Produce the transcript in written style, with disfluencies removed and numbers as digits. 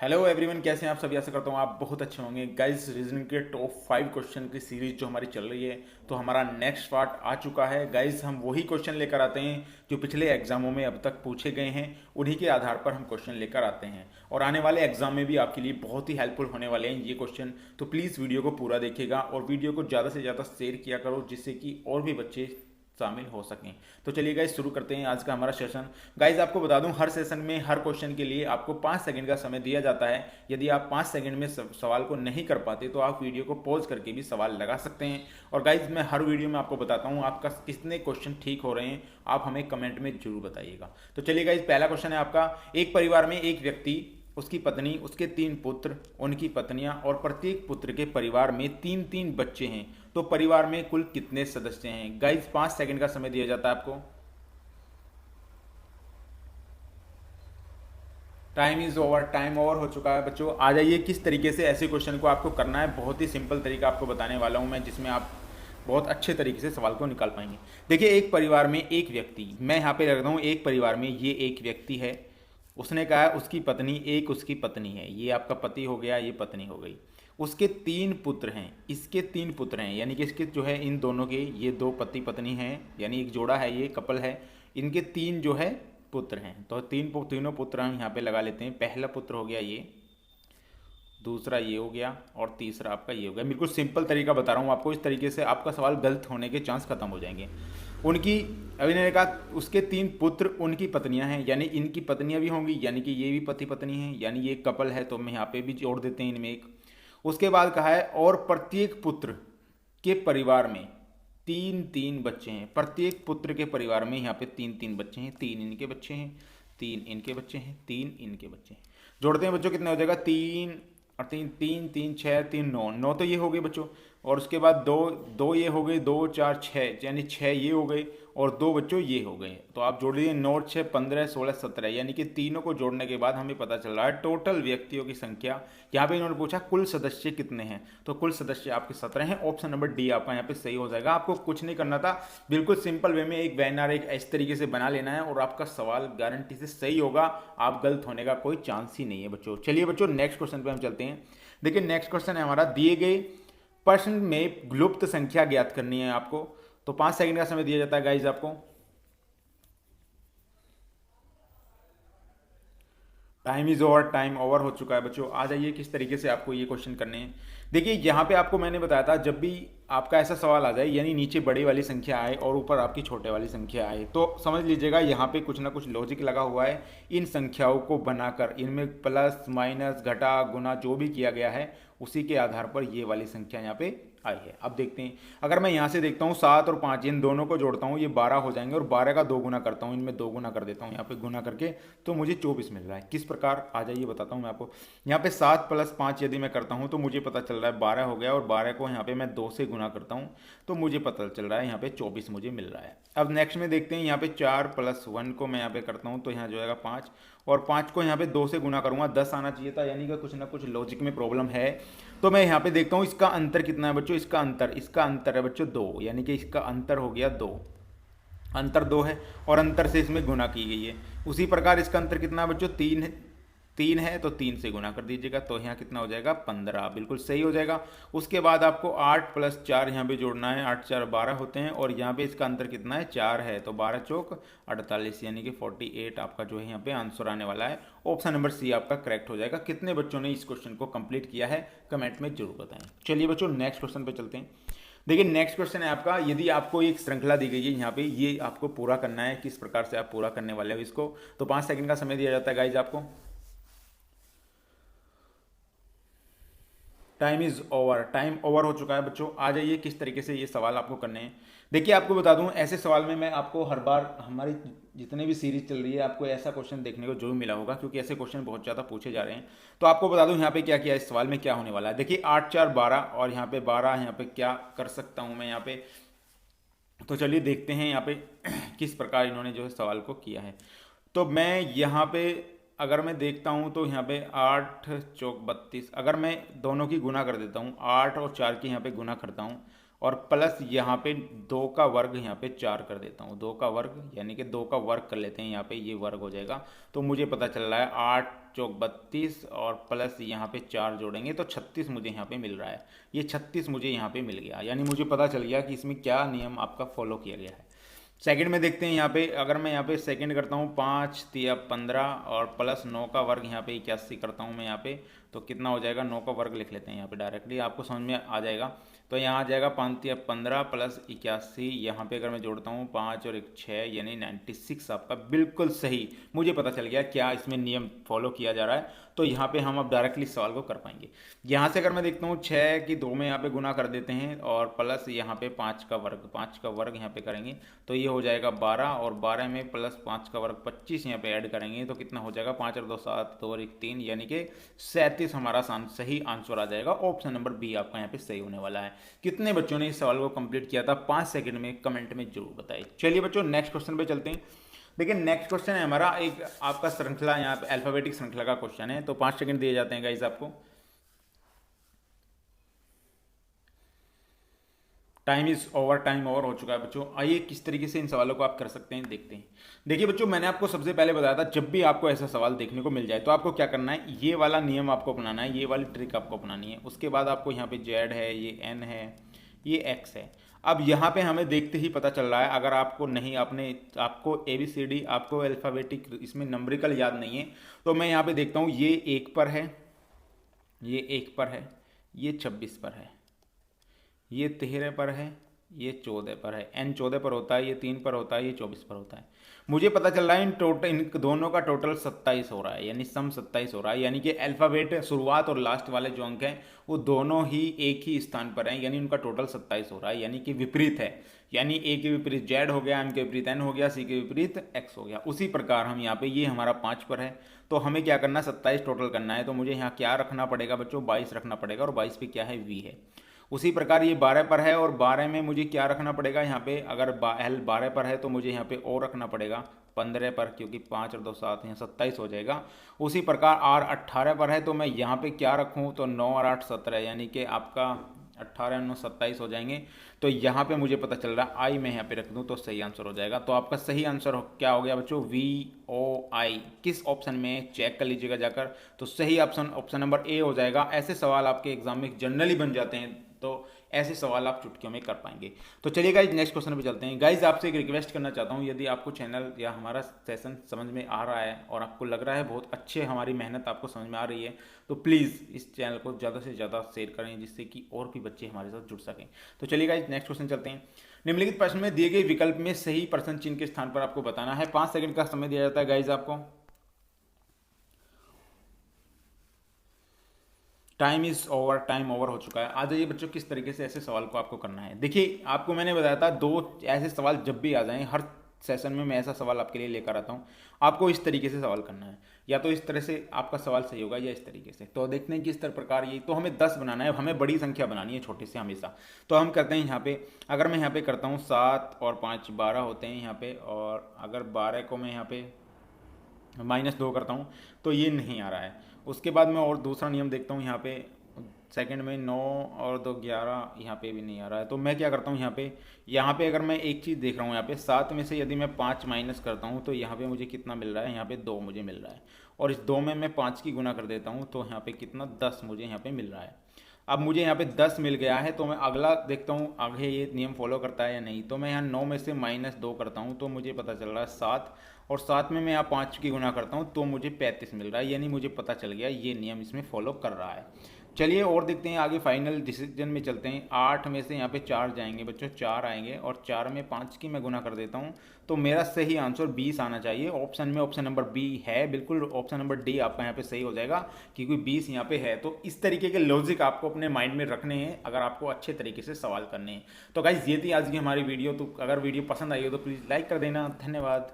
Hello everyone, कैसे हैं आप सभी। आशा करता हूँ आप बहुत अच्छे होंगे। गाइस, रीजनिंग के टॉप 5 क्वेश्चन की सीरीज जो हमारी चल रही है, तो हमारा नेक्स्ट पार्ट आ चुका है। गाइस, हम वही क्वेश्चन लेकर आते हैं जो पिछले एग्जामों में अब तक पूछे गए हैं। उन्हीं के आधार पर हम क्वेश्चन लेकर आते हैं और आने वाले एग्जाम में भी आपके लिए बहुत ही हेल्पफुल होने वाले हैं ये क्वेश्चन। तो प्लीज़ वीडियो को पूरा देखिएगा और वीडियो को ज़्यादा से ज़्यादा शेयर किया करो, जिससे कि और भी बच्चे शामिल हो सकें। तो चलिए गाइज, शुरू करते हैं आज का हमारा सेशन। गाइज, आपको बता दूं, हर सेशन में हर क्वेश्चन के लिए आपको 5 सेकंड का समय दिया जाता है। यदि आप 5 सेकंड में सवाल को नहीं कर पाते तो आप वीडियो को पॉज करके भी सवाल लगा सकते हैं। और गाइज, मैं हर वीडियो में आपको बताता हूँ आपका कितने क्वेश्चन ठीक हो रहे हैं। आप हमें कमेंट में जरूर बताइएगा। तो चलिए गाइज, पहला क्वेश्चन है आपका। एक परिवार में एक व्यक्ति, उसकी पत्नी, उसके 3 पुत्र, उनकी पत्नियां और प्रत्येक पुत्र के परिवार में 3-3 बच्चे हैं। तो परिवार में कुल कितने सदस्य हैं। गाइज, 5 सेकंड का समय दिया जाता है आपको। Time is over, time over हो चुका है बच्चों। आ जाइए, किस तरीके से ऐसे क्वेश्चन को आपको करना है। बहुत ही सिंपल तरीका आपको बताने वाला हूं मैं, जिसमें आप बहुत अच्छे तरीके से सवाल को निकाल पाएंगे। देखिए, एक परिवार में एक व्यक्ति, मैं यहाँ पे रखता हूँ एक परिवार में ये एक व्यक्ति है। उसने कहा उसकी पत्नी, एक उसकी पत्नी है। ये आपका पति हो गया, ये पत्नी हो गई। उसके 3 पुत्र हैं, इसके 3 पुत्र हैं, यानी कि इसके जो है इन दोनों के, ये 2 पति पत्नी हैं, यानी एक जोड़ा है, ये कपल है। इनके 3 जो है पुत्र हैं। तो तीनों पुत्र हम यहाँ पे लगा लेते हैं। पहला पुत्र हो गया ये, दूसरा ये हो गया और तीसरा आपका ये हो गया। बिल्कुल सिंपल तरीका बता रहा हूँ आपको, इस तरीके से आपका सवाल गलत होने के चांस खत्म हो जाएंगे। उनकी, अभी मैंने कहा उसके 3 पुत्र, उनकी पत्नियां हैं, यानी इनकी पत्नियां भी होंगी, यानी कि ये भी पति पत्नी हैं, यानी ये कपल है, तो हम यहाँ पे भी जोड़ देते हैं इनमें एक। उसके बाद कहा है और प्रत्येक पुत्र के परिवार में 3-3 बच्चे हैं। प्रत्येक पुत्र के परिवार में यहाँ पे 3-3 बच्चे हैं। 3 इनके बच्चे हैं, 3 इनके बच्चे हैं, 3 इनके बच्चे हैं। जोड़ते हैं बच्चों, कितना हो जाएगा। 3 और 3, 3 3 6, 3 9, 9 तो ये हो गए बच्चों। और उसके बाद दो दो ये हो गए, 2 4 6, यानी 6 ये हो गए और 2 बच्चों ये हो गए। तो आप जोड़ लीजिए 9 6 15 16 17, यानी कि तीनों को जोड़ने के बाद हमें पता चल रहा है टोटल व्यक्तियों की संख्या। यहाँ पे इन्होंने पूछा कुल सदस्य कितने हैं, तो कुल सदस्य आपके 17 हैं। ऑप्शन नंबर डी आपका यहाँ पे सही हो जाएगा। आपको कुछ नहीं करना था, बिल्कुल सिंपल वे में एक बैनर एक इस तरीके से बना लेना है और आपका सवाल गारंटी से सही होगा। आप गलत होने का कोई चांस ही नहीं है बच्चों। चलिए बच्चों, नेक्स्ट क्वेश्चन पे हम चलते हैं। देखिए, नेक्स्ट क्वेश्चन है हमारा, दिए गए प्रश्न में लुप्त संख्या ज्ञात करनी है आपको। तो 5 सेकंड का समय दिया जाता है गाइज आपको। Time is over, time over हो चुका है बच्चों। आ जाइए, किस तरीके से आपको ये क्वेश्चन करने हैं। देखिए, यहाँ पे आपको मैंने बताया था, जब भी आपका ऐसा सवाल आ जाए, यानी नीचे बड़ी वाली संख्या आए और ऊपर आपकी छोटे वाली संख्या आए, तो समझ लीजिएगा यहाँ पे कुछ ना कुछ लॉजिक लगा हुआ है। इन संख्याओं को बनाकर इनमें प्लस माइनस घटा गुना जो भी किया गया है, उसी के आधार पर ये वाली संख्या यहाँ पे आई है। अब देखते हैं, अगर मैं यहाँ से देखता हूँ 7 और 5, इन दोनों को जोड़ता हूँ, ये 12 हो जाएंगे और 12 का 2 गुना करता हूँ, इनमें 2 गुना कर देता हूँ यहाँ पे गुना करके, तो मुझे 24 मिल रहा है। किस प्रकार, आ जाइए बताता हूँ मैं आपको। यहाँ पे 7 + 5 यदि मैं करता हूँ तो मुझे पता चल रहा है 12 हो गया, और 12 को यहाँ पे मैं 2 से गुना करता हूँ तो मुझे पता चल रहा है यहाँ पे 24 मुझे मिल रहा है। अब नेक्स्ट में देखते हैं, यहाँ पे 4 + 1 को मैं यहाँ पे करता हूँ तो यहाँ जो आएगा 5, और 5 को यहाँ पे 2 से गुना करूँगा, 10 आना चाहिए था, यानी कि कुछ ना कुछ लॉजिक में प्रॉब्लम है। तो मैं यहाँ पे देखता हूँ इसका अंतर कितना है बच्चों। इसका अंतर है बच्चों 2, यानी कि इसका अंतर हो गया 2। अंतर 2 है और अंतर से इसमें गुना की गई है। उसी प्रकार इसका अंतर कितना है बच्चों, 3 है। 3 है तो 3 से गुना कर दीजिएगा, तो यहाँ कितना हो जाएगा 15, बिल्कुल सही हो जाएगा। उसके बाद आपको 8 + 4 यहाँ पे जोड़ना है, 8 4 12 होते हैं, और यहाँ पे इसका अंतर कितना है 4 है, तो 12 चौक 48, यानी कि 48 आपका जो है यहाँ पे आंसर आने वाला है। ऑप्शन नंबर सी आपका करेक्ट हो जाएगा। कितने बच्चों ने इस क्वेश्चन को कंप्लीट किया है कमेंट में जरूर बताएं। चलिए बच्चों, नेक्स्ट क्वेश्चन पे चलते हैं। देखिए, नेक्स्ट क्वेश्चन है आपका, यदि आपको एक श्रृंखला दी गई है यहाँ पे, ये आपको पूरा करना है। किस प्रकार से आप पूरा करने वाले हो इसको, तो 5 सेकंड का समय दिया जाता है गाइज आपको। Time is over, time over हो चुका है बच्चों। आ जाइए, किस तरीके से ये सवाल आपको करने हैं। देखिए, आपको बता दूं, ऐसे सवाल में मैं आपको हर बार, हमारी जितने भी सीरीज चल रही है, आपको ऐसा क्वेश्चन देखने को जरूर मिला होगा, क्योंकि ऐसे क्वेश्चन बहुत ज़्यादा पूछे जा रहे हैं। तो आपको बता दूं यहाँ पे क्या किया, इस सवाल में क्या होने वाला है। देखिए, 8 4 12 और यहाँ पे 12, यहाँ पे क्या कर सकता हूँ मैं यहाँ पे। तो चलिए देखते हैं यहाँ पे किस प्रकार इन्होंने जो है सवाल को किया है। तो मैं यहाँ पे अगर मैं देखता हूँ तो यहाँ पे 8 चौक 32, अगर मैं दोनों की गुना कर देता हूँ, 8 और 4 की यहाँ पे गुना करता हूँ, और प्लस यहाँ पे 2 का वर्ग यहाँ पे 4 कर देता हूँ, 2 का वर्ग यानी कि 2 का वर्ग कर लेते हैं यहाँ पे, ये वर्ग हो जाएगा। तो मुझे पता चल रहा है 8 चौक 32 और प्लस यहाँ पे 4 जोड़ेंगे तो 36 मुझे यहाँ पे मिल रहा है। ये 36 मुझे यहाँ पे मिल गया, यानी मुझे पता चल गया कि इसमें क्या नियम आपका फॉलो किया गया है। सेकंड में देखते हैं यहाँ पे, अगर मैं यहाँ पे सेकंड करता हूँ 5 तिया 15 और प्लस 9 का वर्ग यहाँ पे 81 करता हूँ मैं यहाँ पे, तो कितना हो जाएगा, 9 का वर्ग लिख लेते हैं यहाँ पे डायरेक्टली, आपको समझ में आ जाएगा। तो यहाँ आ जाएगा 5 तिया 15 प्लस 81, यहाँ पे अगर मैं जोड़ता हूँ 5 और 1 6 यानी 96 आपका बिल्कुल सही। मुझे पता चल गया क्या इसमें नियम फॉलो किया जा रहा है, तो यहाँ पे हम अब डायरेक्टली सवाल को कर पाएंगे। यहाँ से अगर मैं देखता हूँ 6 की 2 में यहाँ पे गुना कर देते हैं और प्लस यहाँ पे 5 का वर्ग यहाँ पे करेंगे तो ये हो जाएगा 12 और 12 में प्लस 5 का वर्ग 25 यहाँ पे ऐड करेंगे तो कितना हो जाएगा, 5 और 2 7, 2 और 1 3 यानी कि 37 हमारा सही आंसर आ जाएगा। ऑप्शन नंबर बी आपका यहाँ पे सही होने वाला है। कितने बच्चों ने इस सवाल को कंप्लीट किया था 5 सेकंड में कमेंट में जरूर बताइए। चलिए बच्चों नेक्स्ट क्वेश्चन पे चलते हैं। देखिए नेक्स्ट क्वेश्चन है हमारा एक आपका श्रृंखला, यहाँ पे अल्फाबेटिक श्रृंखला का क्वेश्चन है। तो 5 सेकंड दिए जाते हैं गाइस आपको। टाइम ओवर हो चुका है बच्चों। आइए किस तरीके से इन सवालों को आप कर सकते हैं देखते हैं। देखिए बच्चों मैंने आपको सबसे पहले बताया था जब भी आपको ऐसा सवाल देखने को मिल जाए तो आपको क्या करना है, ये वाला नियम आपको अपनाना है, ये वाली ट्रिक आपको अपनानी है। उसके बाद आपको यहाँ पे जेड है, ये एन है, ये एक्स है। अब यहाँ पे हमें देखते ही पता चल रहा है, अगर आपको नहीं आपको ABCD आपको अल्फ़ाबेटिक इसमें नंबरिकल याद नहीं है तो मैं यहाँ पे देखता हूँ ये 1 पर है, ये 1 पर है, ये 26 पर है, ये 13 पर है, ये 14 पर है, n 14 पर होता है, ये 3 पर होता है, ये 24 पर होता है। मुझे पता चल रहा है इन दोनों का टोटल 27 हो रहा है, यानी सम 27 हो रहा है। यानी कि अल्फ़ाबेट शुरुआत और लास्ट वाले जो अंक हैं वो दोनों ही एक ही स्थान पर हैं, यानी उनका टोटल 27 हो रहा है, यानी कि विपरीत है। यानी ए के विपरीत जेड हो गया, एम के विपरीत एन हो गया, सी के विपरीत एक्स हो गया। उसी प्रकार हम यहाँ पे ये हमारा 5 पर है तो हमें क्या करना है, 27 टोटल करना है। तो मुझे यहाँ क्या रखना पड़ेगा बच्चों, 22 रखना पड़ेगा और 22 पे क्या है, वी है। उसी प्रकार ये 12 पर है और 12 में मुझे क्या रखना पड़ेगा, यहाँ पे अगर एल 12 पर है तो मुझे यहाँ पे ओ रखना पड़ेगा 15 पर, क्योंकि 5 और 2 7 यहाँ 27 हो जाएगा। उसी प्रकार आर 18 पर है तो मैं यहाँ पे क्या रखूँ, तो 9 और 8 17 यानी कि आपका 18 9 27 हो जाएंगे। तो यहाँ पे मुझे पता चल रहा है आई मैं यहाँ पे रख दूँ तो सही आंसर हो जाएगा। तो आपका सही आंसर क्या हो गया बच्चों, VOI। किस ऑप्शन में चेक कर लीजिएगा जाकर, तो सही ऑप्शन नंबर ए हो जाएगा। ऐसे सवाल आपके एग्जाम में जनरली बन जाते हैं तो ऐसे सवाल आप चुटकियों में कर पाएंगे। तो चलिए गाइज नेक्स्ट क्वेश्चन पे चलते हैं। गाइज आपसे एक रिक्वेस्ट करना चाहता हूँ, यदि आपको चैनल या हमारा सेशन समझ में आ रहा है और आपको लग रहा है बहुत अच्छे हमारी मेहनत आपको समझ में आ रही है तो प्लीज़ इस चैनल को ज़्यादा से ज़्यादा शेयर करें जिससे कि और भी बच्चे हमारे साथ जुड़ सकें। तो चलिए गाइज नेक्स्ट क्वेश्चन चलते हैं। निम्नलिखित प्रश्न में दिए गए विकल्प में सही प्रश्न चिन्ह के स्थान पर आपको बताना है। 5 सेकंड का समय दिया जाता है गाइज आपको। टाइम ओवर हो चुका है। आ जाइए बच्चों किस तरीके से ऐसे सवाल को आपको करना है। देखिए आपको मैंने बताया था 2 ऐसे सवाल जब भी आ जाएं, हर सेशन में मैं ऐसा सवाल आपके लिए लेकर आता हूं। आपको इस तरीके से सवाल करना है, या तो इस तरह से आपका सवाल सही होगा या इस तरीके से। तो देखते हैं किस प्रकार ये, तो हमें 10 बनाना है, हमें बड़ी संख्या बनानी है छोटी से हमेशा। तो हम करते हैं यहाँ पे, अगर मैं यहाँ पे करता हूँ 7 और 5 12 होते हैं यहाँ पे, और अगर 12 को मैं यहाँ पे -2 करता हूँ तो ये नहीं आ रहा है। उसके बाद मैं और दूसरा नियम देखता हूँ, यहाँ पे सेकंड में 9 और 2 11, यहाँ पे भी नहीं आ रहा है। तो मैं क्या करता हूँ यहाँ पे अगर मैं एक चीज़ देख रहा हूँ, यहाँ पे 7 में से यदि मैं 5 माइनस करता हूँ तो यहाँ पे मुझे कितना मिल रहा है, यहाँ पे 2 मुझे मिल रहा है। और इस 2 में मैं 5 की गुना कर देता हूँ तो यहाँ पे कितना 10 मुझे यहाँ पे मिल रहा है। अब मुझे यहाँ पे 10 मिल गया है तो मैं अगला देखता हूँ आगे ये नियम फॉलो करता है या नहीं। तो मैं यहाँ 9 में से -2 करता हूँ तो मुझे पता चल रहा है 7, और 7 में मैं यहाँ 5 की गुना करता हूँ तो मुझे 35 मिल रहा है। यानी मुझे पता चल गया ये नियम इसमें फॉलो कर रहा है। चलिए और देखते हैं आगे, फाइनल डिसीजन में चलते हैं। 8 में से यहाँ पे 4 जाएंगे बच्चों, 4 आएंगे, और 4 में 5 की मैं गुना कर देता हूँ तो मेरा सही आंसर 20 आना चाहिए। ऑप्शन में ऑप्शन नंबर बी है, बिल्कुल ऑप्शन नंबर डी आपका यहाँ पे सही हो जाएगा क्योंकि 20 यहाँ पे है। तो इस तरीके के लॉजिक आपको अपने माइंड में रखने हैं अगर आपको अच्छे तरीके से सवाल करने हैं। तो गाइज ये थी आज की हमारी वीडियो। तो अगर वीडियो पसंद आई हो तो प्लीज़ लाइक कर देना। धन्यवाद।